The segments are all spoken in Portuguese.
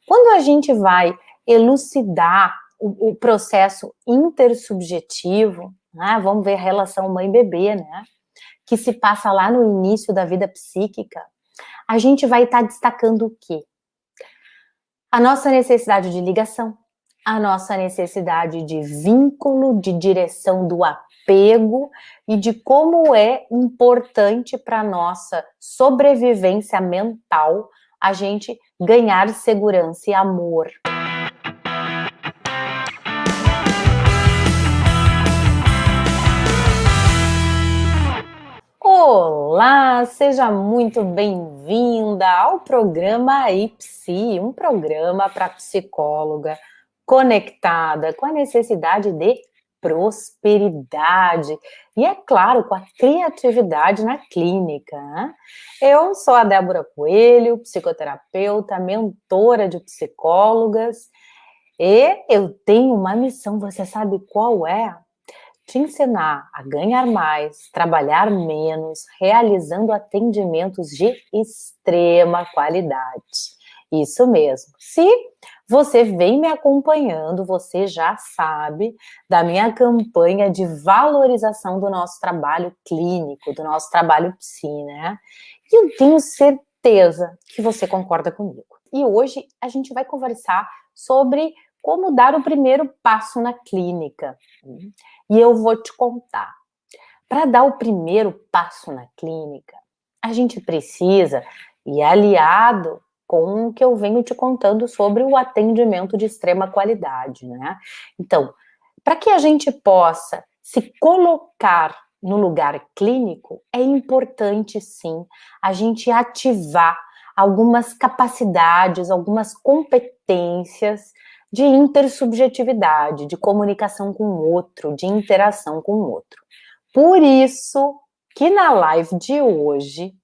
Quando a gente vai elucidar o processo intersubjetivo, né, vamos ver a relação mãe-bebê, né, que se passa lá no início da vida psíquica, a gente vai estar destacando o quê? A nossa necessidade de ligação, a nossa necessidade de vínculo, de direção do apego e de como é importante para a nossa sobrevivência mental a gente ganhar segurança e amor. Olá, seja muito bem-vinda ao programa IPSI, um programa para psicóloga conectada com a necessidade de prosperidade e, é claro, com a criatividade na clínica, né? Eu sou a Débora Coelho, psicoterapeuta, mentora de psicólogas, e eu tenho uma missão, você sabe qual é? Te ensinar a ganhar mais, trabalhar menos, realizando atendimentos de extrema qualidade. Isso mesmo. Se você vem me acompanhando, você já sabe da minha campanha de valorização do nosso trabalho clínico, do nosso trabalho psi, né? E eu tenho certeza que você concorda comigo. E hoje a gente vai conversar sobre como dar o primeiro passo na clínica. E eu vou te contar. Para dar o primeiro passo na clínica, a gente precisa ir aliado com o que eu venho te contando sobre o atendimento de extrema qualidade, né? Então, para que a gente possa se colocar no lugar clínico, é importante, sim, a gente ativar algumas capacidades, algumas competências de intersubjetividade, de comunicação com o outro, de interação com o outro. Por isso que na live de hoje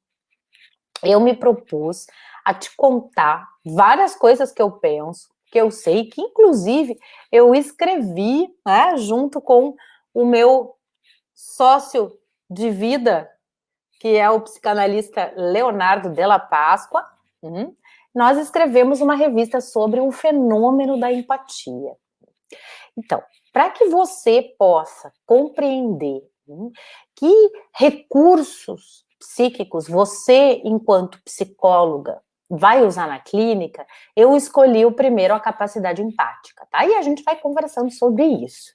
eu me propus a te contar várias coisas que eu penso, que eu sei, que inclusive eu escrevi, né, junto com o meu sócio de vida, que é o psicanalista Leonardo Della Páscoa. Nós escrevemos uma revista sobre o fenômeno da empatia. Então, para que você possa compreender que recursos psíquicos você, enquanto psicóloga, vai usar na clínica, eu escolhi o primeiro, a capacidade empática, tá? E a gente vai conversando sobre isso.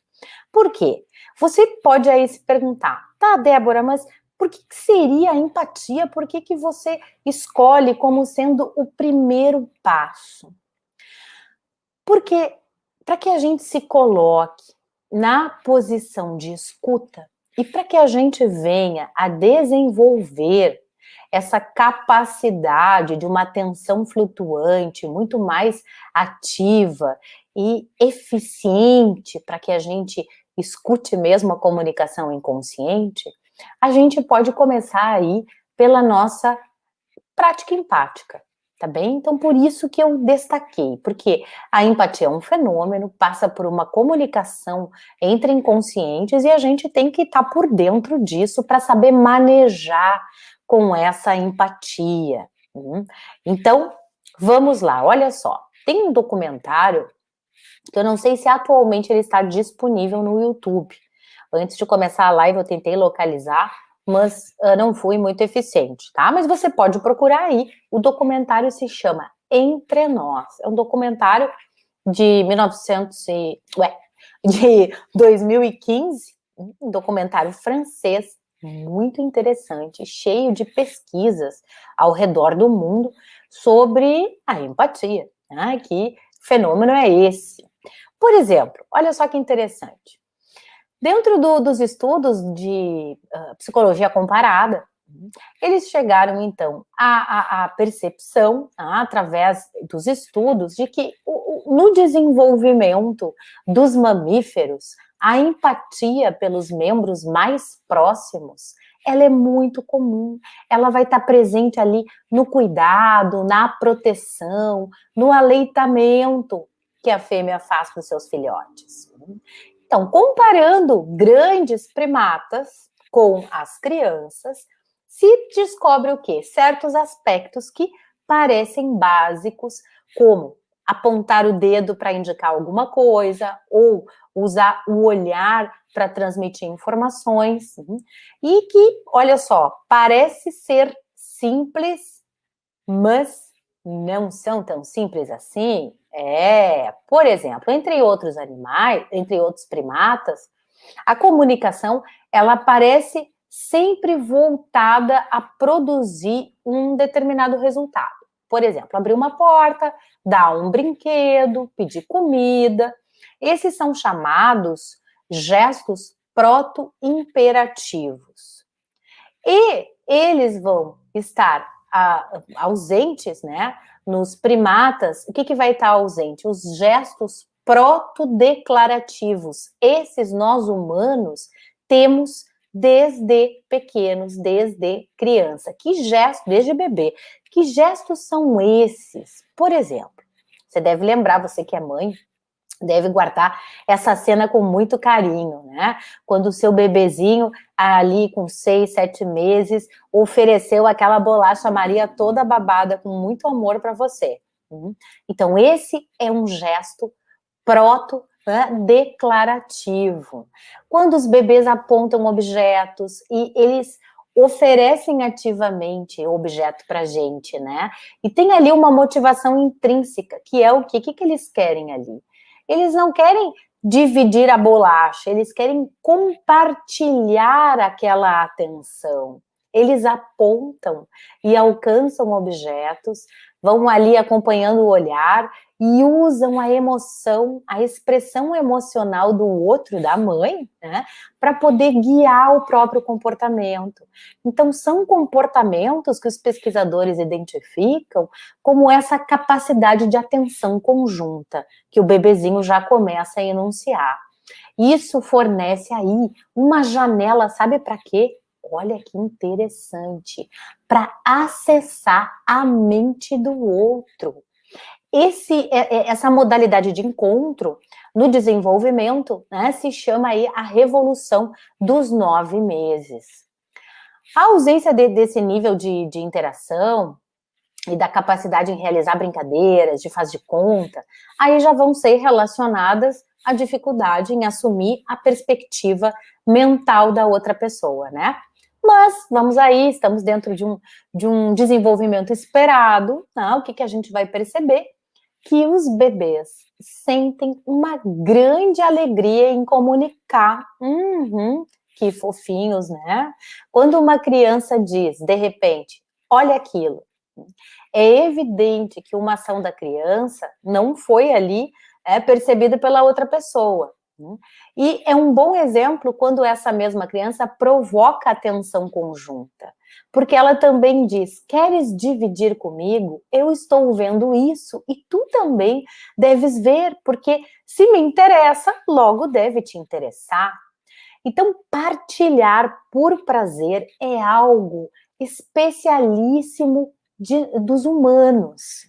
Por quê? Você pode aí se perguntar, tá, Débora, mas por que seria a empatia? Por que você escolhe como sendo o primeiro passo? Porque para que a gente se coloque na posição de escuta e para que a gente venha a desenvolver essa capacidade de uma atenção flutuante muito mais ativa e eficiente, para que a gente escute mesmo a comunicação inconsciente, a gente pode começar aí pela nossa prática empática, tá bem? Então, por isso que eu destaquei, porque a empatia é um fenômeno, passa por uma comunicação entre inconscientes e a gente tem que estar por dentro disso para saber manejar com essa empatia. Então, vamos lá, olha só, tem um documentário que eu não sei se atualmente ele está disponível no YouTube. Antes de começar a live eu tentei localizar, mas não fui muito eficiente, tá? Mas você pode procurar aí, o documentário se chama Entre Nós, é um documentário de 2015, um documentário francês, muito interessante, cheio de pesquisas ao redor do mundo sobre a empatia, né? Que fenômeno é esse? Por exemplo, olha só que interessante. Dentro dos estudos de psicologia comparada, eles chegaram, então, à percepção, através dos estudos, de que no desenvolvimento dos mamíferos, a empatia pelos membros mais próximos, ela é muito comum. Ela vai estar presente ali no cuidado, na proteção, no aleitamento que a fêmea faz para os seus filhotes. Então, comparando grandes primatas com as crianças, se descobre o quê? Certos aspectos que parecem básicos, como apontar o dedo para indicar alguma coisa, ou usar o olhar para transmitir informações, e que, olha só, parece ser simples, mas não são tão simples assim. Por exemplo, entre outros animais, entre outros primatas, a comunicação, ela parece sempre voltada a produzir um determinado resultado. Por exemplo, abrir uma porta, dar um brinquedo, pedir comida. Esses são chamados gestos proto-imperativos. E eles vão estar ausentes, né? Nos primatas, o que vai estar ausente? Os gestos protodeclarativos. Esses nós humanos temos desde pequenos, desde criança. Que gestos, desde bebê. Que gestos são esses? Por exemplo, você deve lembrar, você que é mãe, deve guardar essa cena com muito carinho, né? Quando o seu bebezinho, ali com 6, 7 meses, ofereceu aquela bolacha Maria toda babada, com muito amor para você. Então, esse é um gesto proto-declarativo. Quando os bebês apontam objetos e eles oferecem ativamente o objeto para a gente, né? E tem ali uma motivação intrínseca, que é o quê? O que eles querem ali? Eles não querem dividir a bolacha, eles querem compartilhar aquela atenção. Eles apontam e alcançam objetos, vão ali acompanhando o olhar e usam a emoção, a expressão emocional do outro, da mãe, né, para poder guiar o próprio comportamento. Então, são comportamentos que os pesquisadores identificam como essa capacidade de atenção conjunta, que o bebezinho já começa a enunciar. Isso fornece aí uma janela, sabe para quê? Olha que interessante, para acessar a mente do outro. Essa modalidade de encontro no desenvolvimento, né, se chama aí a revolução dos 9 meses. A ausência desse nível de interação e da capacidade em realizar brincadeiras, de faz de conta, aí já vão ser relacionadas à dificuldade em assumir a perspectiva mental da outra pessoa, né? Mas, vamos aí, estamos dentro de um desenvolvimento esperado, né? O que a gente vai perceber? Que os bebês sentem uma grande alegria em comunicar. Que fofinhos, né? Quando uma criança diz, de repente, olha aquilo, é evidente que uma ação da criança não foi ali percebida pela outra pessoa. E é um bom exemplo quando essa mesma criança provoca atenção conjunta, porque ela também diz, queres dividir comigo? Eu estou vendo isso e tu também deves ver, porque se me interessa, logo deve te interessar. Então, partilhar por prazer é algo especialíssimo dos humanos.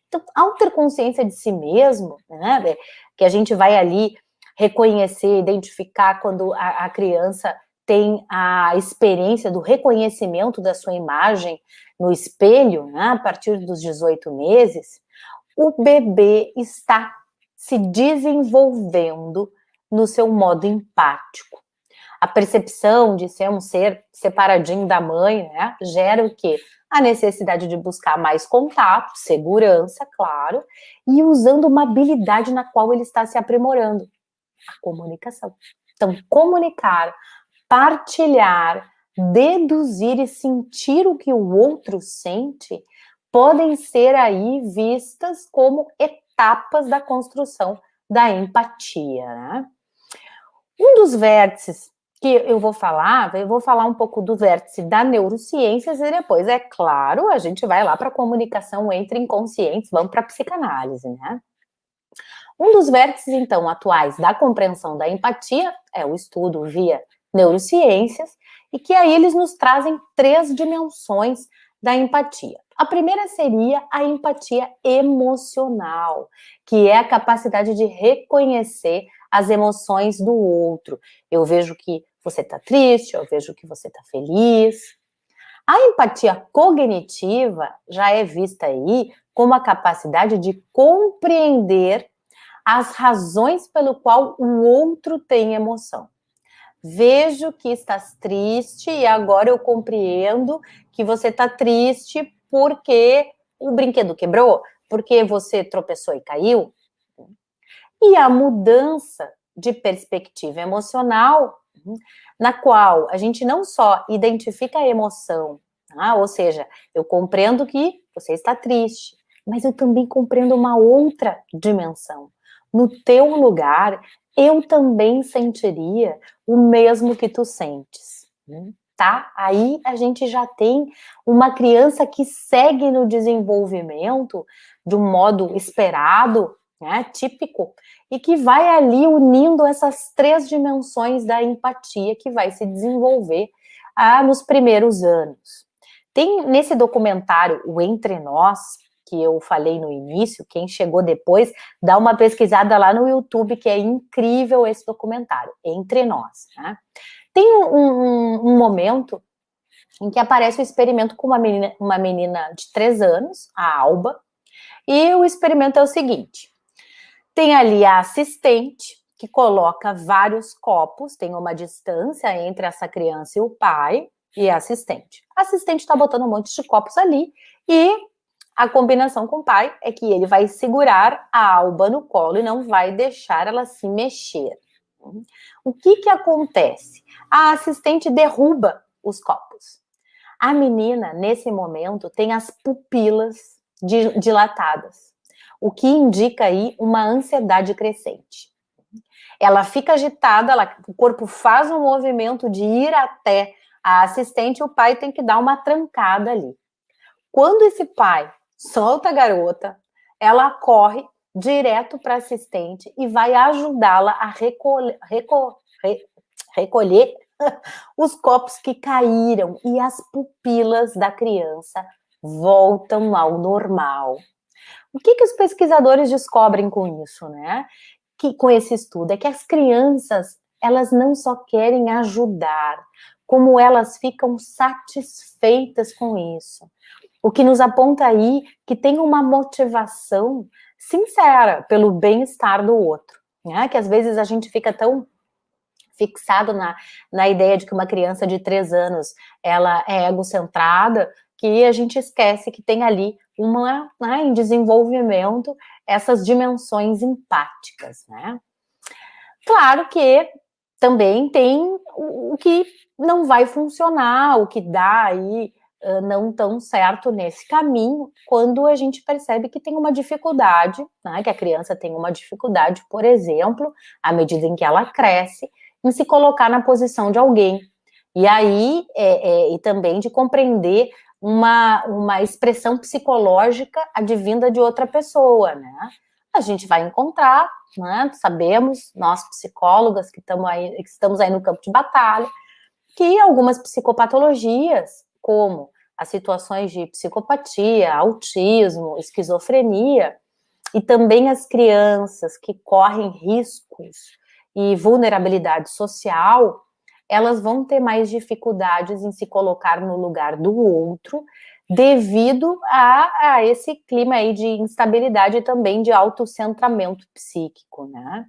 Então, ao ter consciência de si mesmo, né, que a gente vai ali reconhecer, identificar quando a criança tem a experiência do reconhecimento da sua imagem no espelho, né, a partir dos 18 meses, o bebê está se desenvolvendo no seu modo empático. A percepção de ser um ser separadinho da mãe, né, gera o quê? A necessidade de buscar mais contato, segurança, claro, e usando uma habilidade na qual ele está se aprimorando, a comunicação. Então, comunicar, partilhar, deduzir e sentir o que o outro sente podem ser aí vistas como etapas da construção da empatia, né? Um dos vértices que eu vou falar um pouco do vértice da neurociências e depois, é claro, a gente vai lá para a comunicação entre inconscientes, vamos para a psicanálise, né? Um dos vértices, então, atuais da compreensão da empatia é o estudo via neurociências, e que aí eles nos trazem 3 dimensões da empatia. A primeira seria a empatia emocional, que é a capacidade de reconhecer as emoções do outro. Eu vejo que você está triste, eu vejo que você está feliz. A empatia cognitiva já é vista aí como a capacidade de compreender as razões pelo qual o outro tem emoção. Vejo que estás triste e agora eu compreendo que você está triste porque o brinquedo quebrou, porque você tropeçou e caiu. E a mudança de perspectiva emocional, na qual a gente não só identifica a emoção, ou seja, eu compreendo que você está triste, mas eu também compreendo uma outra dimensão. No teu lugar, eu também sentiria o mesmo que tu sentes, tá? Aí a gente já tem uma criança que segue no desenvolvimento de um modo esperado, né, típico, e que vai ali unindo essas 3 dimensões da empatia que vai se desenvolver nos primeiros anos. Tem nesse documentário, o Entre Nós, que eu falei no início, quem chegou depois, dá uma pesquisada lá no YouTube, que é incrível esse documentário, Entre Nós, né? Tem um momento em que aparece o experimento com uma menina de 3 anos, a Alba, e o experimento é o seguinte: tem ali a assistente, que coloca vários copos, tem uma distância entre essa criança e o pai, e a assistente. A assistente está botando um monte de copos ali, e a combinação com o pai é que ele vai segurar a Alba no colo e não vai deixar ela se mexer. O que acontece? A assistente derruba os copos. A menina, nesse momento, tem as pupilas dilatadas, o que indica aí uma ansiedade crescente. Ela fica agitada, o corpo faz um movimento de ir até a assistente e o pai tem que dar uma trancada ali. Quando esse pai solta a garota, ela corre direto para a assistente e vai ajudá-la a recolher os copos que caíram e as pupilas da criança voltam ao normal. O que os pesquisadores descobrem com isso, né? Com esse estudo, é que as crianças, elas não só querem ajudar, como elas ficam satisfeitas com isso. O que nos aponta aí que tem uma motivação sincera pelo bem-estar do outro, né? Que às vezes a gente fica tão fixado na ideia de que uma criança de 3 anos, ela é egocentrada, que a gente esquece que tem ali em desenvolvimento essas dimensões empáticas, né? Claro que também tem o que não vai funcionar, o que dá aí não tão certo nesse caminho, quando a gente percebe que tem uma dificuldade, né, que a criança tem uma dificuldade, por exemplo, à medida em que ela cresce, em se colocar na posição de alguém. E aí, e também de compreender uma expressão psicológica advinda de outra pessoa, né? A gente vai encontrar, né, sabemos, nós psicólogas que estamos aí no campo de batalha, que algumas psicopatologias, como as situações de psicopatia, autismo, esquizofrenia, e também as crianças que correm riscos e vulnerabilidade social, elas vão ter mais dificuldades em se colocar no lugar do outro, devido a esse clima aí de instabilidade e também de autocentramento psíquico, né?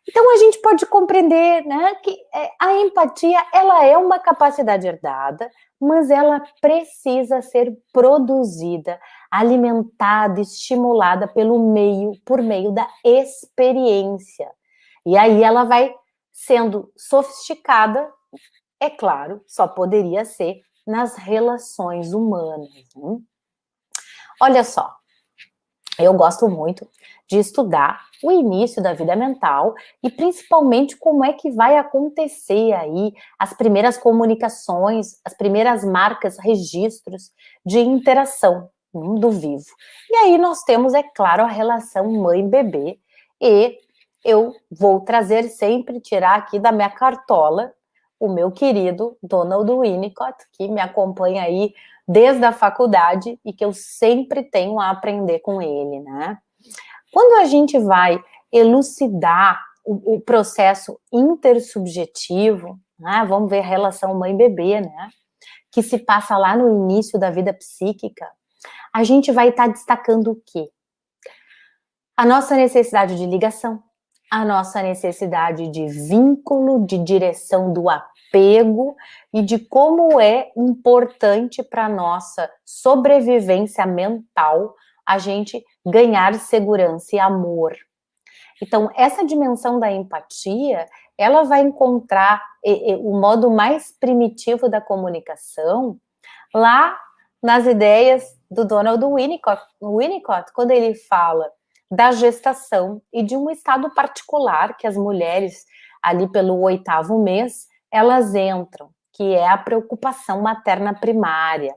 Então a gente pode compreender, né, que a empatia, ela é uma capacidade herdada, mas ela precisa ser produzida, alimentada, estimulada por meio da experiência. E aí ela vai sendo sofisticada, é claro, só poderia ser nas relações humanas, né? Olha só, eu gosto muito de estudar o início da vida mental e principalmente como é que vai acontecer aí as primeiras comunicações, as primeiras marcas, registros de interação no mundo vivo. E aí nós temos, é claro, a relação mãe-bebê, e eu vou trazer sempre, tirar aqui da minha cartola, o meu querido Donald Winnicott, que me acompanha aí desde a faculdade e que eu sempre tenho a aprender com ele, né? Quando a gente vai elucidar o processo intersubjetivo, né, vamos ver a relação mãe-bebê, né, que se passa lá no início da vida psíquica, a gente vai estar destacando o quê? A nossa necessidade de ligação, a nossa necessidade de vínculo, de direção do apego e de como é importante para a nossa sobrevivência mental a gente ganhar segurança e amor. Então, essa dimensão da empatia, ela vai encontrar o modo mais primitivo da comunicação lá nas ideias do Donald Winnicott, quando ele fala da gestação e de um estado particular que as mulheres, ali pelo 8º mês, elas entram, que é a preocupação materna primária.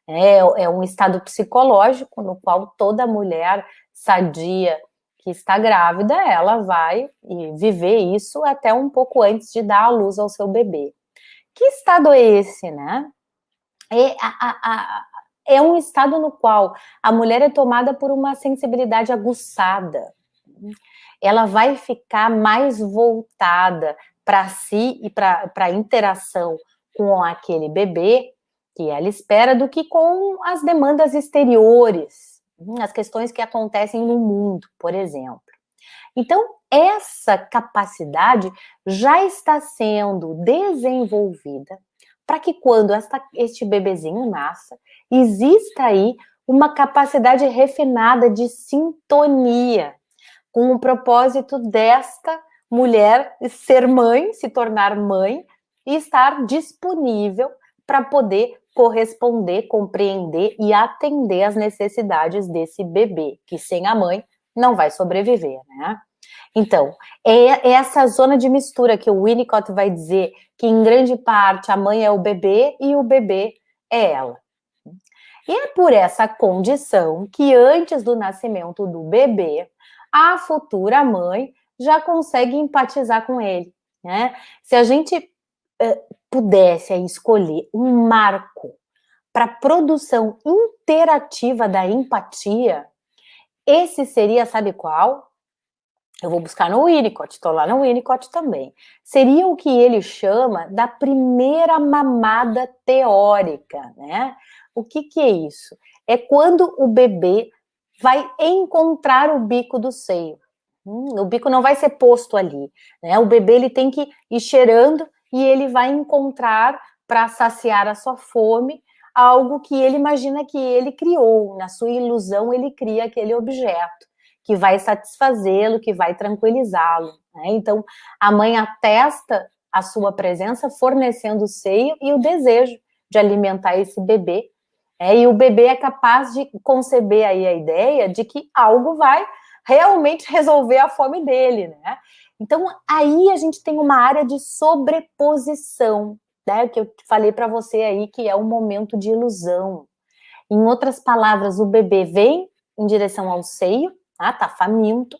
É um estado psicológico no qual toda mulher sadia que está grávida, ela vai viver isso até um pouco antes de dar à luz ao seu bebê. Que estado é esse, né? É um estado no qual a mulher é tomada por uma sensibilidade aguçada. Ela vai ficar mais voltada para si e para a interação com aquele bebê que ela espera do que com as demandas exteriores, as questões que acontecem no mundo, por exemplo. Então, essa capacidade já está sendo desenvolvida para que quando este bebezinho nasça, exista aí uma capacidade refinada de sintonia, com o propósito desta mulher ser mãe, se tornar mãe, e estar disponível para poder corresponder, compreender e atender às necessidades desse bebê, que sem a mãe não vai sobreviver, né? Então, é essa zona de mistura que o Winnicott vai dizer que, em grande parte, a mãe é o bebê e o bebê é ela. E é por essa condição que, antes do nascimento do bebê, a futura mãe já consegue empatizar com ele, né? Se a gente pudesse escolher um marco para a produção interativa da empatia, esse seria, sabe qual? Eu vou buscar no Winnicott, estou lá no Winnicott também. Seria o que ele chama da primeira mamada teórica, né? O que é isso? É quando o bebê vai encontrar o bico do seio. O bico não vai ser posto ali, né? O bebê ele tem que ir cheirando e ele vai encontrar, para saciar a sua fome, algo que ele imagina que ele criou. Na sua ilusão, ele cria aquele objeto que vai satisfazê-lo, que vai tranquilizá-lo, né? Então, a mãe atesta a sua presença fornecendo o seio e o desejo de alimentar esse bebê, e o bebê é capaz de conceber aí a ideia de que algo vai realmente resolver a fome dele, né? Então, aí a gente tem uma área de sobreposição, né? Que eu falei para você aí, que é um momento de ilusão. Em outras palavras, o bebê vem em direção ao seio, tá faminto,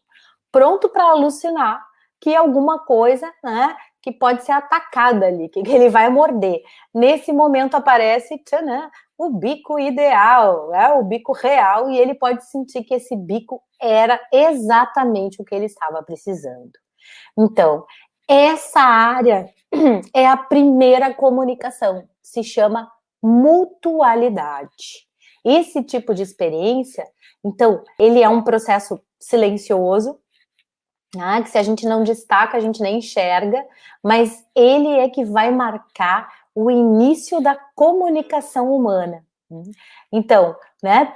pronto para alucinar que alguma coisa, né, que pode ser atacada ali, que ele vai morder. Nesse momento aparece, tchanã, o bico ideal, o bico real, e ele pode sentir que esse bico era exatamente o que ele estava precisando. Então, essa área é a primeira comunicação, se chama mutualidade. Esse tipo de experiência, então, ele é um processo silencioso, né, que se a gente não destaca, a gente nem enxerga, mas ele é que vai marcar o início da comunicação humana. Então, né,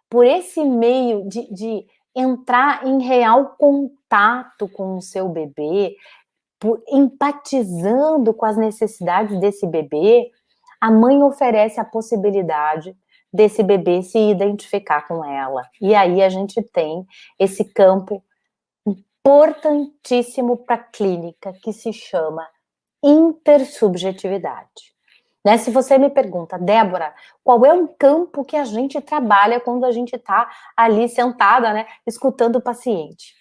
por esse meio de entrar em real contato com o seu bebê, empatizando com as necessidades desse bebê, a mãe oferece a possibilidade desse bebê se identificar com ela. E aí a gente tem esse campo importantíssimo para a clínica, que se chama intersubjetividade. Né? Se você me pergunta, Débora, qual é um campo que a gente trabalha quando a gente está ali sentada, né, escutando o paciente?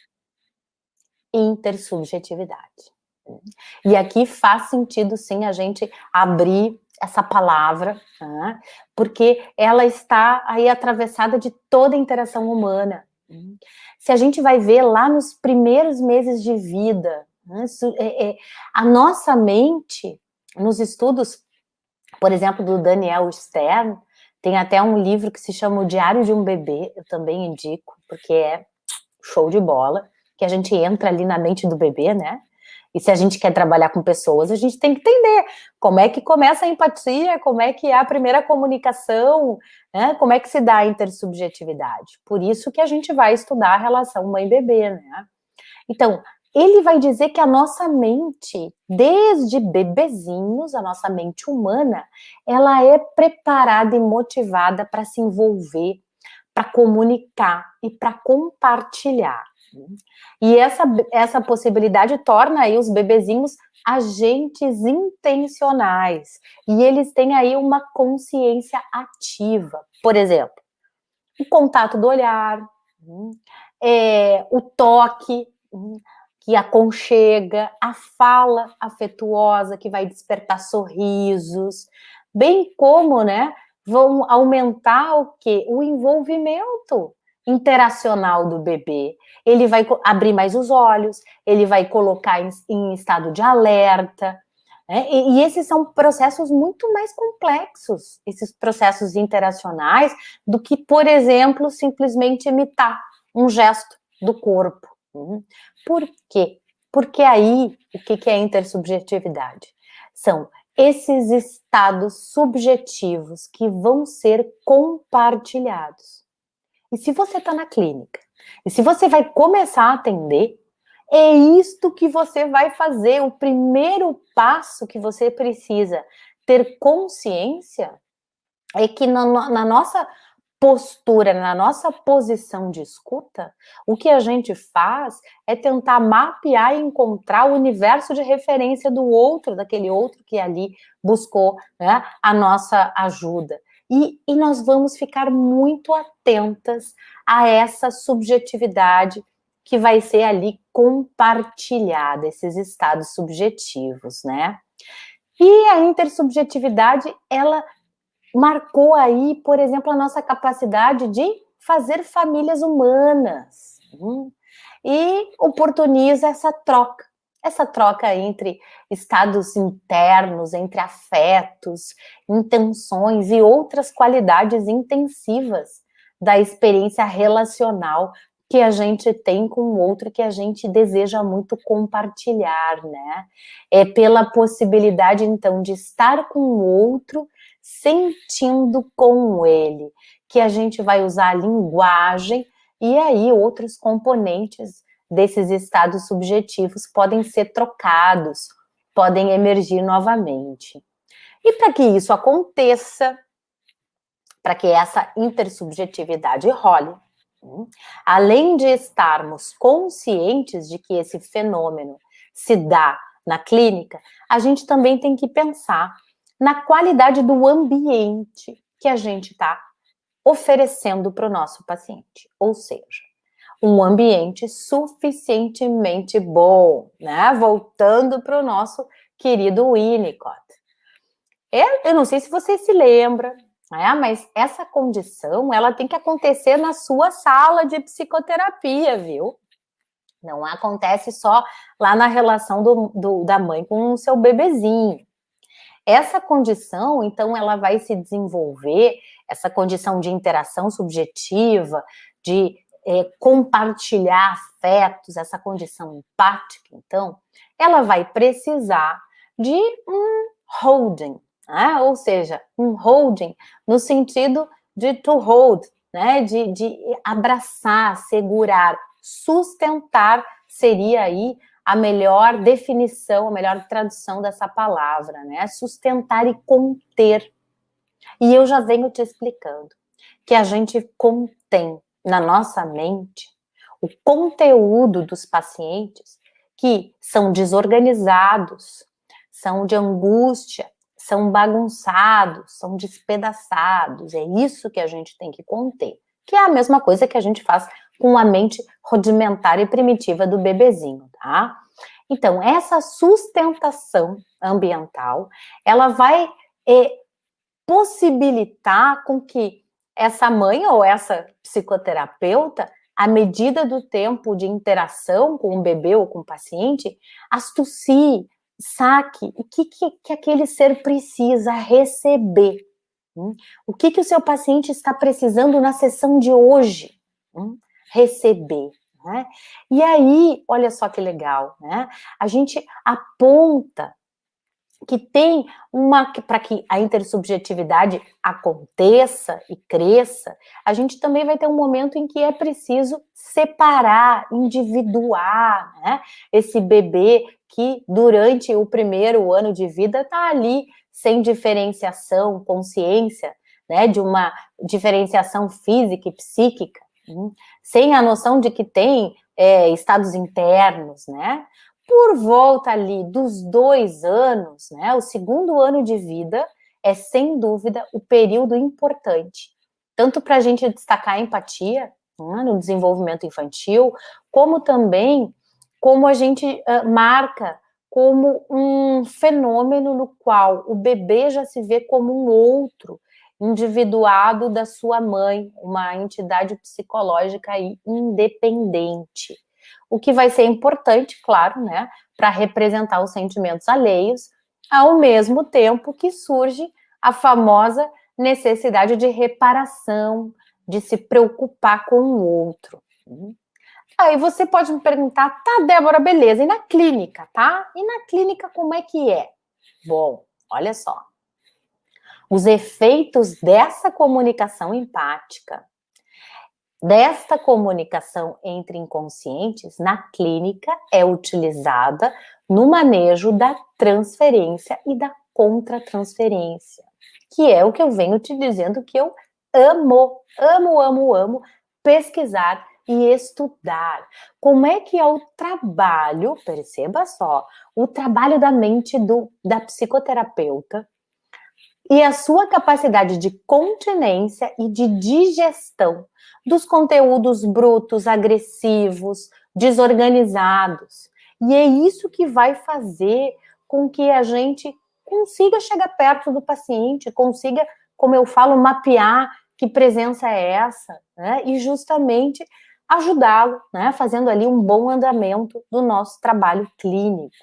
Intersubjetividade. E aqui faz sentido, sim, a gente abrir essa palavra, né, porque ela está aí atravessada de toda a interação humana. Se a gente vai ver lá nos primeiros meses de vida, né, a nossa mente, nos estudos, por exemplo, do Daniel Stern, Tem até um livro que se chama O Diário de um Bebê, eu também indico, porque é show de bola, que a gente entra ali na mente do bebê, né? E se a gente quer trabalhar com pessoas, a gente tem que entender como é que começa a empatia, como é que é a primeira comunicação, né? Como é que se dá a intersubjetividade. Por isso que a gente vai estudar a relação mãe-bebê, né? Então, ele vai dizer que a nossa mente, desde bebezinhos, a nossa mente humana, ela é preparada e motivada para se envolver, para comunicar e para compartilhar. E essa possibilidade torna aí os bebezinhos agentes intencionais. E eles têm aí uma consciência ativa. Por exemplo, o contato do olhar, o toque, que aconchega, a fala afetuosa, que vai despertar sorrisos, bem como, né, vão aumentar o quê? O envolvimento interacional do bebê. Ele vai abrir mais os olhos, ele vai colocar em estado de alerta, né? E esses são processos muito mais complexos, esses processos interacionais, do que, por exemplo, simplesmente imitar um gesto do corpo. Por quê? Porque aí, o que é intersubjetividade? São esses estados subjetivos que vão ser compartilhados. E se você está na clínica, e se você vai começar a atender, é isto que você vai fazer. O primeiro passo que você precisa ter consciência é que na nossa postura, na nossa posição de escuta, o que a gente faz é tentar mapear e encontrar o universo de referência do outro, daquele outro que ali buscou, né, a nossa ajuda. E nós vamos ficar muito atentas a essa subjetividade que vai ser ali compartilhada, esses estados subjetivos, né? E a intersubjetividade, ela marcou aí, por exemplo, a nossa capacidade de fazer famílias humanas, e oportuniza essa troca entre estados internos, entre afetos, intenções e outras qualidades intensivas da experiência relacional que a gente tem com o outro, que a gente deseja muito compartilhar, né? É pela possibilidade, então, de estar com o outro, sentindo com ele, que a gente vai usar a linguagem, e aí outros componentes desses estados subjetivos podem ser trocados, podem emergir novamente. E para que isso aconteça, para que essa intersubjetividade role, além de estarmos conscientes de que esse fenômeno se dá na clínica, a gente também tem que pensar na qualidade do ambiente que a gente está oferecendo para o nosso paciente. Ou seja, um ambiente suficientemente bom, né? Voltando para o nosso querido Winnicott. Eu não sei se você se lembra, né? Mas essa condição, ela tem que acontecer na sua sala de psicoterapia, viu? Não acontece só lá na relação da mãe com o seu bebezinho. Essa condição, então, ela vai se desenvolver, essa condição de interação subjetiva, de compartilhar afetos, essa condição empática, então, ela vai precisar de um holding, né? Ou seja, um holding no sentido de to hold, né? De abraçar, segurar, sustentar seria aí a melhor definição, a melhor tradução dessa palavra, né? Sustentar e conter. E eu já venho te explicando que a gente contém na nossa mente o conteúdo dos pacientes que são desorganizados, são de angústia, são bagunçados, são despedaçados. É isso que a gente tem que conter, que é a mesma coisa que a gente faz com a mente rudimentar e primitiva do bebezinho, tá? Então, essa sustentação ambiental, ela vai possibilitar com que essa mãe ou essa psicoterapeuta, à medida do tempo de interação com o bebê ou com o paciente, astucie, saque o que aquele ser precisa receber O que o seu paciente está precisando na sessão de hoje? Receber, né? E aí, olha só que legal, né? A gente aponta que tem para que a intersubjetividade aconteça e cresça, a gente também vai ter um momento em que é preciso separar, individuar, né? Esse bebê que durante o primeiro ano de vida está ali sem diferenciação, consciência, né? De uma diferenciação física e psíquica, sem a noção de que tem estados internos, né? Por volta ali dos 2 anos, né, o segundo ano de vida é, sem dúvida, o período importante, tanto para a gente destacar a empatia, né, no desenvolvimento infantil, como também como a gente marca como um fenômeno no qual o bebê já se vê como um outro, individuado da sua mãe, uma entidade psicológica e independente. O que vai ser importante, claro, né, para representar os sentimentos alheios, ao mesmo tempo que surge a famosa necessidade de reparação, de se preocupar com o outro. Aí você pode me perguntar, tá, Débora, beleza, e na clínica, tá? E na clínica como é que é? Bom, olha só. Os efeitos dessa comunicação empática, desta comunicação entre inconscientes, na clínica é utilizada no manejo da transferência e da contratransferência, que é o que eu venho te dizendo que eu amo pesquisar e estudar. Como é que é o trabalho, perceba só, o trabalho da mente da psicoterapeuta e a sua capacidade de continência e de digestão dos conteúdos brutos, agressivos, desorganizados. E é isso que vai fazer com que a gente consiga chegar perto do paciente, consiga, como eu falo, mapear que presença é essa, né? E justamente ajudá-lo, né? Fazendo ali um bom andamento do nosso trabalho clínico.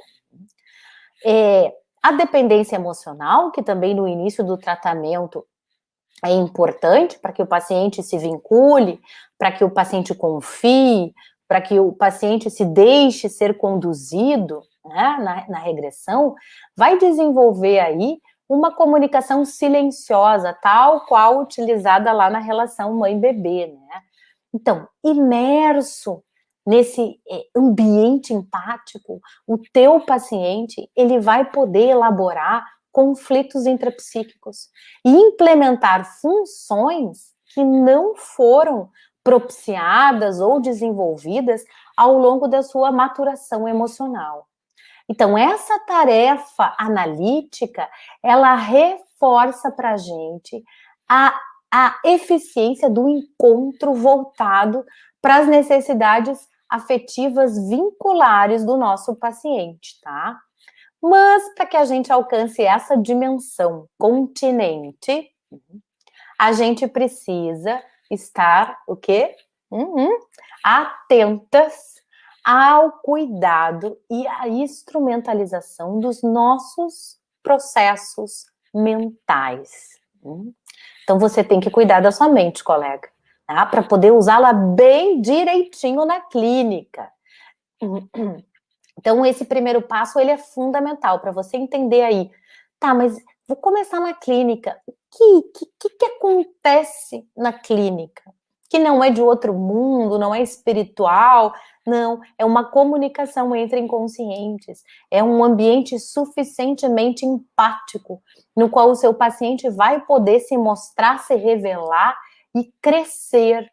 A dependência emocional, que também no início do tratamento é importante para que o paciente se vincule, para que o paciente confie, para que o paciente se deixe ser conduzido, né, na regressão, vai desenvolver aí uma comunicação silenciosa, tal qual utilizada lá na relação mãe-bebê, né? Então, imerso nesse ambiente empático, o teu paciente, ele vai poder elaborar conflitos intrapsíquicos e implementar funções que não foram propiciadas ou desenvolvidas ao longo da sua maturação emocional. Então, essa tarefa analítica, ela reforça para a gente a eficiência do encontro voltado para as necessidades afetivas vinculares do nosso paciente, tá? Mas, para que a gente alcance essa dimensão continente, a gente precisa estar, o quê? Atentas ao cuidado e à instrumentalização dos nossos processos mentais. Então, você tem que cuidar da sua mente, colega, tá? Para poder usá-la bem direitinho na clínica. Então, esse primeiro passo, ele é fundamental para você entender aí. Tá, mas vou começar na clínica. O que acontece na clínica? Que não é de outro mundo, não é espiritual, não. É uma comunicação entre inconscientes. É um ambiente suficientemente empático, no qual o seu paciente vai poder se mostrar, se revelar e crescer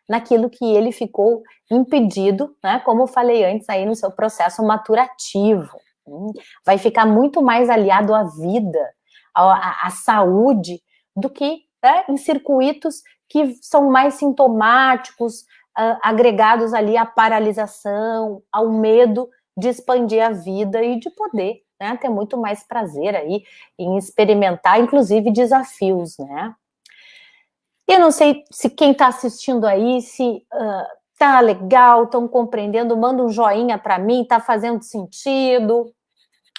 naquilo que ele ficou impedido, né, como eu falei antes aí no seu processo maturativo. Vai ficar muito mais aliado à vida, à saúde, do que em circuitos que são mais sintomáticos, agregados ali à paralisação, ao medo de expandir a vida e de poder, né, ter muito mais prazer aí em experimentar, inclusive, desafios, né? Eu não sei se quem está assistindo aí, se tá legal, estão compreendendo, manda um joinha para mim, tá fazendo sentido.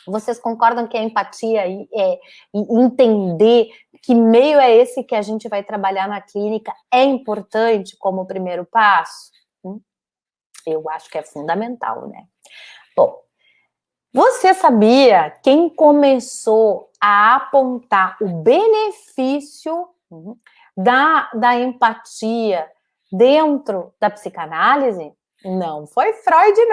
Vocês concordam que a empatia é entender que meio é esse que a gente vai trabalhar na clínica é importante como primeiro passo? Eu acho que é fundamental, né? Bom, você sabia quem começou a apontar o benefício da empatia dentro da psicanálise? Não foi Freud,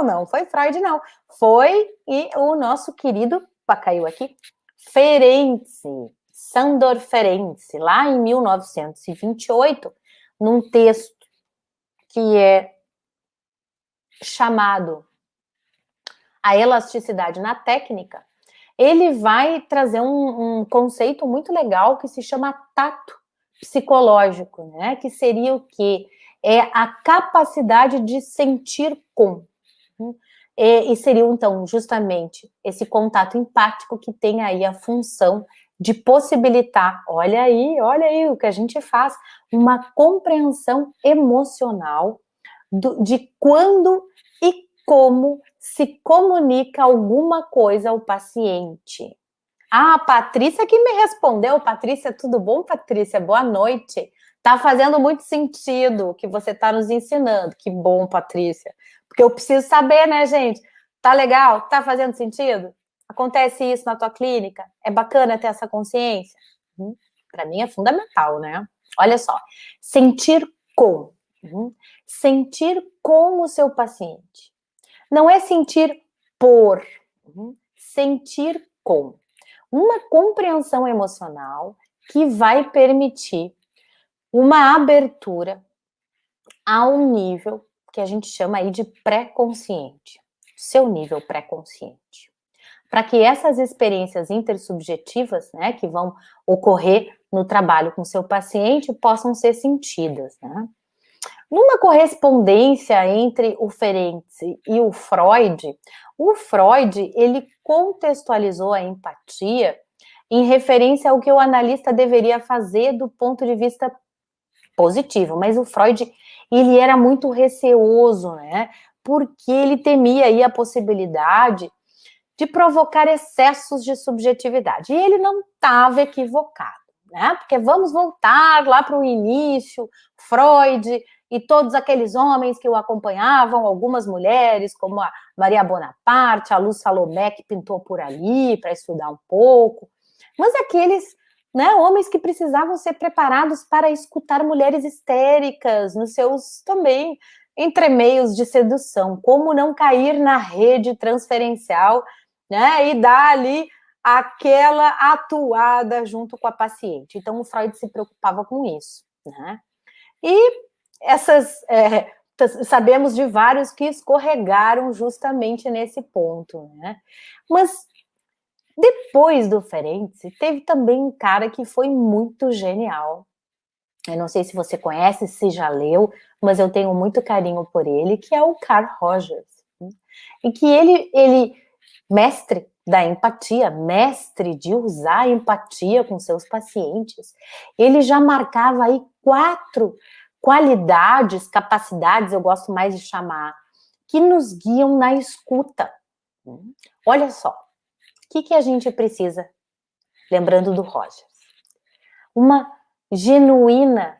não foi Freud, não. Foi o nosso querido, caiu aqui, Ferenczi, Sandor Ferenczi, lá em 1928, num texto que é chamado A Elasticidade na Técnica, ele vai trazer um conceito muito legal que se chama tato psicológico, né? Que seria o quê? É a capacidade de sentir com. E seria, então, justamente esse contato empático que tem aí a função de possibilitar, olha aí o que a gente faz, uma compreensão emocional de quando e como se comunica alguma coisa ao paciente. Ah, a Patrícia que me respondeu. Patrícia, tudo bom, Patrícia? Boa noite. Tá fazendo muito sentido o que você tá nos ensinando. Que bom, Patrícia. Porque eu preciso saber, né, gente? Tá legal? Tá fazendo sentido? Acontece isso na tua clínica? É bacana ter essa consciência? Para mim é fundamental, né? Olha só, sentir com. Sentir com o seu paciente. Não é sentir por, sentir com. Uma compreensão emocional que vai permitir uma abertura a um nível que a gente chama aí de pré-consciente, seu nível pré-consciente. Para que essas experiências intersubjetivas, né, que vão ocorrer no trabalho com seu paciente, possam ser sentidas, né? Numa correspondência entre o Ferenczi e o Freud, ele contextualizou a empatia em referência ao que o analista deveria fazer do ponto de vista positivo, mas o Freud, ele era muito receoso, né? Porque ele temia aí a possibilidade de provocar excessos de subjetividade. E ele não estava equivocado, né? Porque vamos voltar lá para o início, Freud e todos aqueles homens que o acompanhavam, algumas mulheres, como a Maria Bonaparte, a Luz Salomé, que pintou por ali para estudar um pouco, mas aqueles, né, homens que precisavam ser preparados para escutar mulheres histéricas nos seus também entremeios de sedução, como não cair na rede transferencial, né, e dar ali aquela atuada junto com a paciente. Então, o Freud se preocupava com isso, né? E sabemos de vários que escorregaram justamente nesse ponto, né? Mas depois do Ferenczi, teve também um cara que foi muito genial. Eu não sei se você conhece, se já leu, mas eu tenho muito carinho por ele, que é o Carl Rogers. E que ele mestre da empatia, mestre de usar a empatia com seus pacientes, ele já marcava aí 4 qualidades, capacidades, eu gosto mais de chamar, que nos guiam na escuta. Olha só, o que a gente precisa? Lembrando do Rogers. Uma genuína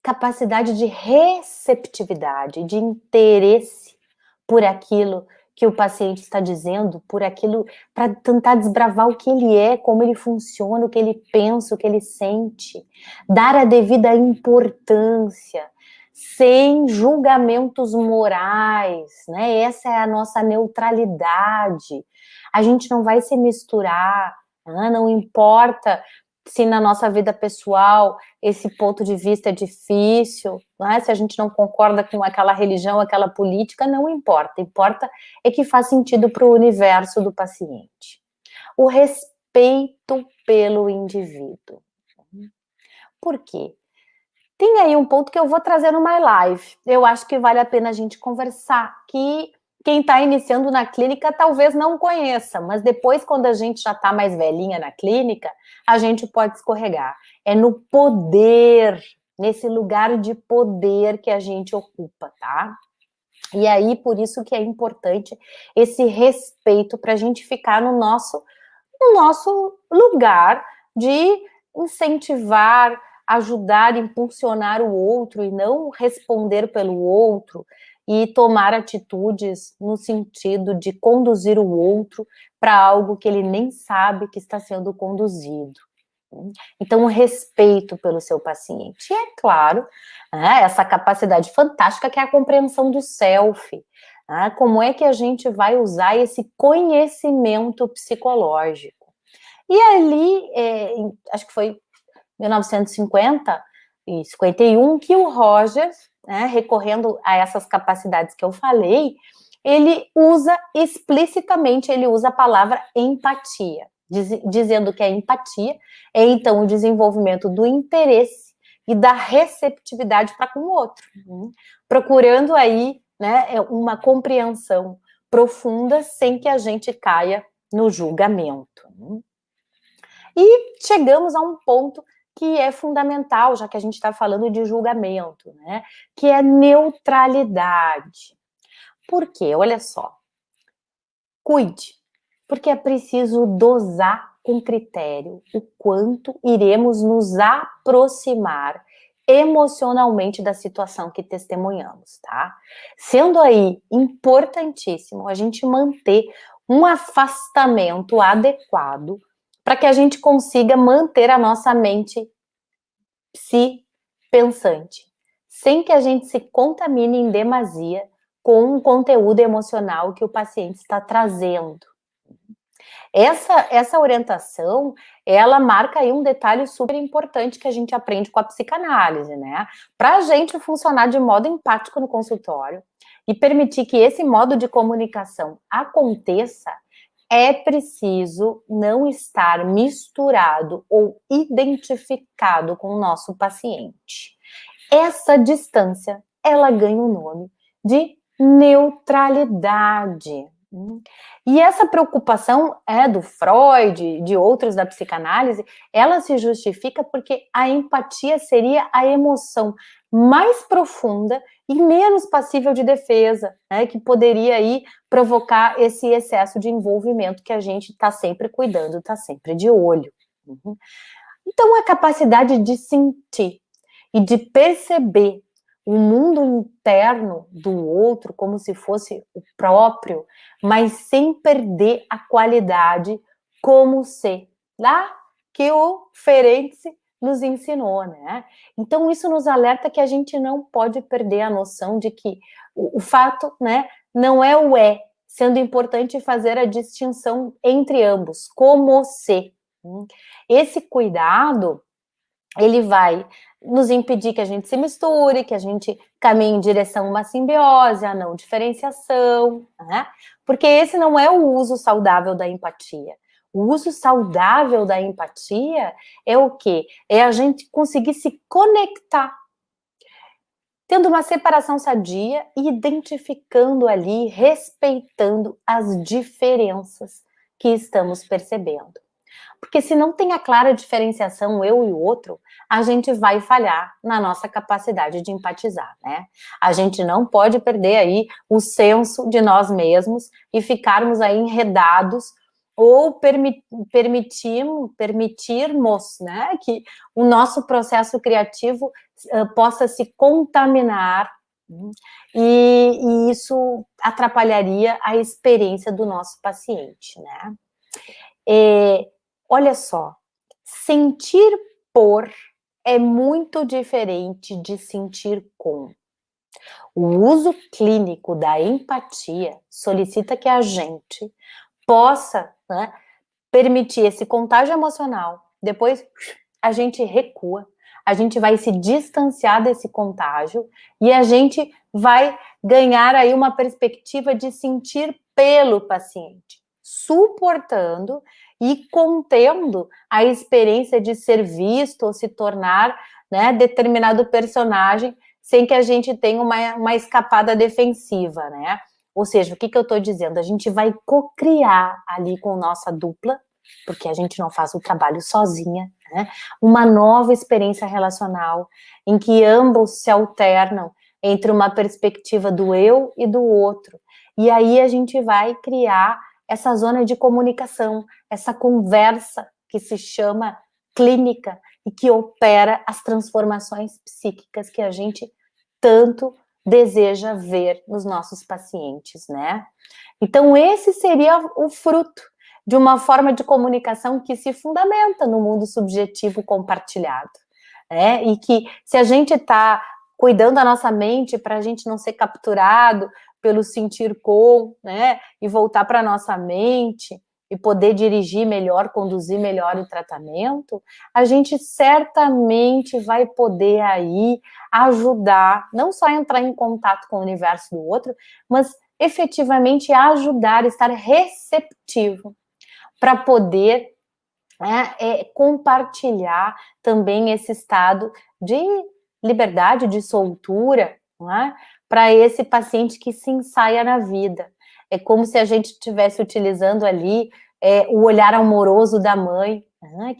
capacidade de receptividade, de interesse por aquilo que o paciente está dizendo, por aquilo, para tentar desbravar o que ele é, como ele funciona, o que ele pensa, o que ele sente, dar a devida importância, sem julgamentos morais, né? Essa é a nossa neutralidade. A gente não vai se misturar, né? Não importa se na nossa vida pessoal esse ponto de vista é difícil, né? Se a gente não concorda com aquela religião, aquela política, não importa. Importa é que faz sentido para o universo do paciente. O respeito pelo indivíduo. Por quê? Tem aí um ponto que eu vou trazer no My Live. Eu acho que vale a pena a gente conversar, que quem está iniciando na clínica talvez não conheça, mas depois, quando a gente já está mais velhinha na clínica, a gente pode escorregar. É no poder, nesse lugar de poder que a gente ocupa, tá? E aí, por isso que é importante esse respeito para a gente ficar no nosso lugar de incentivar, ajudar, impulsionar o outro e não responder pelo outro e tomar atitudes no sentido de conduzir o outro para algo que ele nem sabe que está sendo conduzido. Então, o respeito pelo seu paciente. E é claro, essa capacidade fantástica que é a compreensão do self. Como é que a gente vai usar esse conhecimento psicológico? E ali, acho que foi 1950 e 51, que o Rogers, recorrendo a essas capacidades que eu falei, ele usa explicitamente, ele usa a palavra empatia, dizendo que a empatia é, então, o desenvolvimento do interesse e da receptividade para com o outro, procurando aí, uma compreensão profunda sem que a gente caia no julgamento. E chegamos a um ponto que é fundamental, já que a gente está falando de julgamento, que é neutralidade. Por quê? Olha só. Cuide, porque é preciso dosar com critério o quanto iremos nos aproximar emocionalmente da situação que testemunhamos, tá? Sendo aí importantíssimo a gente manter um afastamento adequado para que a gente consiga manter a nossa mente pensante, sem que a gente se contamine em demasia com o conteúdo emocional que o paciente está trazendo. Essa orientação, ela marca aí um detalhe super importante que a gente aprende com a psicanálise, Para a gente funcionar de modo empático no consultório e permitir que esse modo de comunicação aconteça, é preciso não estar misturado ou identificado com o nosso paciente. Essa distância, ela ganha o nome de neutralidade. E essa preocupação do Freud, de outros da psicanálise, ela se justifica porque a empatia seria a emoção mais profunda e menos passível de defesa, que poderia aí provocar esse excesso de envolvimento que a gente está sempre cuidando, está sempre de olho. Então, a capacidade de sentir e de perceber o mundo interno do outro como se fosse o próprio, mas sem perder a qualidade como ser, lá que o Ferenc nos ensinou, Então, isso nos alerta que a gente não pode perder a noção de que o fato, não é o sendo importante fazer a distinção entre ambos, como ser. Esse cuidado, ele vai nos impedir que a gente se misture, que a gente caminhe em direção a uma simbiose, a não diferenciação, Porque esse não é o uso saudável da empatia. O uso saudável da empatia é o quê? É a gente conseguir se conectar, tendo uma separação sadia e identificando ali, respeitando as diferenças que estamos percebendo. Porque se não tem a clara diferenciação, eu e o outro, a gente vai falhar na nossa capacidade de empatizar, A gente não pode perder aí o senso de nós mesmos e ficarmos aí enredados ou permitirmos, que o nosso processo criativo possa se contaminar e isso atrapalharia a experiência do nosso paciente, Olha só, sentir por é muito diferente de sentir com. O uso clínico da empatia solicita que a gente possa permitir esse contágio emocional, depois a gente recua, a gente vai se distanciar desse contágio e a gente vai ganhar aí uma perspectiva de sentir pelo paciente, suportando e contendo a experiência de ser visto ou se tornar determinado personagem sem que a gente tenha uma escapada defensiva, Ou seja, o que eu estou dizendo? A gente vai cocriar ali com nossa dupla, porque a gente não faz o trabalho sozinha, uma nova experiência relacional em que ambos se alternam entre uma perspectiva do eu e do outro. E aí a gente vai criar essa zona de comunicação, essa conversa que se chama clínica e que opera as transformações psíquicas que a gente tanto deseja ver nos nossos pacientes, né? Então, esse seria o fruto de uma forma de comunicação que se fundamenta no mundo subjetivo compartilhado, né? E que, se a gente está cuidando da nossa mente para a gente não ser capturado pelo sentir com, né? E voltar para a nossa mente e poder dirigir melhor, conduzir melhor o tratamento, a gente certamente vai poder aí ajudar, não só a entrar em contato com o universo do outro, mas efetivamente ajudar, estar receptivo para poder compartilhar também esse estado de liberdade, de soltura, para esse paciente que se ensaia na vida. É como se a gente estivesse utilizando ali o olhar amoroso da mãe,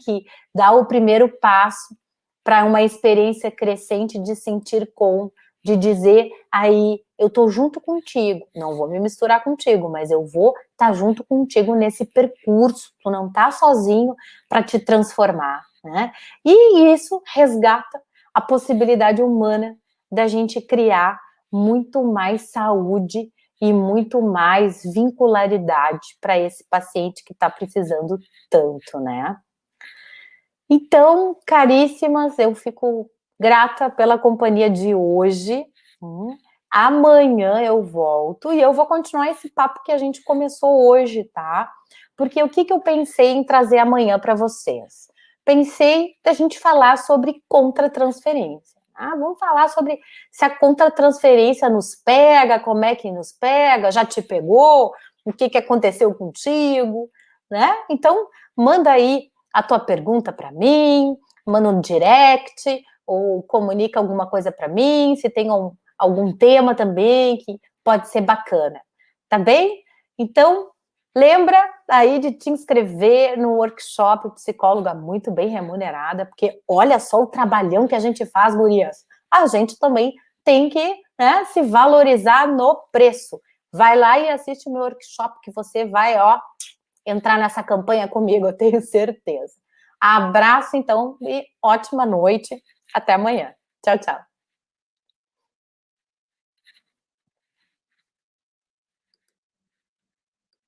que dá o primeiro passo para uma experiência crescente de sentir com, de dizer aí, eu estou junto contigo, não vou me misturar contigo, mas eu vou estar junto contigo nesse percurso, tu não tá sozinho para te transformar, né? E isso resgata a possibilidade humana da gente criar muito mais saúde e muito mais vincularidade para esse paciente que está precisando tanto, né? Então, caríssimas, eu fico grata pela companhia de hoje. Amanhã eu volto e eu vou continuar esse papo que a gente começou hoje, tá? Porque o que eu pensei em trazer amanhã para vocês? Pensei da gente falar sobre contratransferência. Vamos falar sobre se a contratransferência nos pega, como é que nos pega, já te pegou, o que aconteceu contigo, né? Então, manda aí a tua pergunta para mim, manda um direct ou comunica alguma coisa para mim, se tem algum tema também que pode ser bacana, tá bem? Então, lembra aí de te inscrever no workshop Psicóloga Muito Bem Remunerada, porque olha só o trabalhão que a gente faz, gurias. A gente também tem que, né, se valorizar no preço. Vai lá e assiste o meu workshop que você vai, entrar nessa campanha comigo, eu tenho certeza. Abraço, então, e ótima noite. Até amanhã. Tchau, tchau.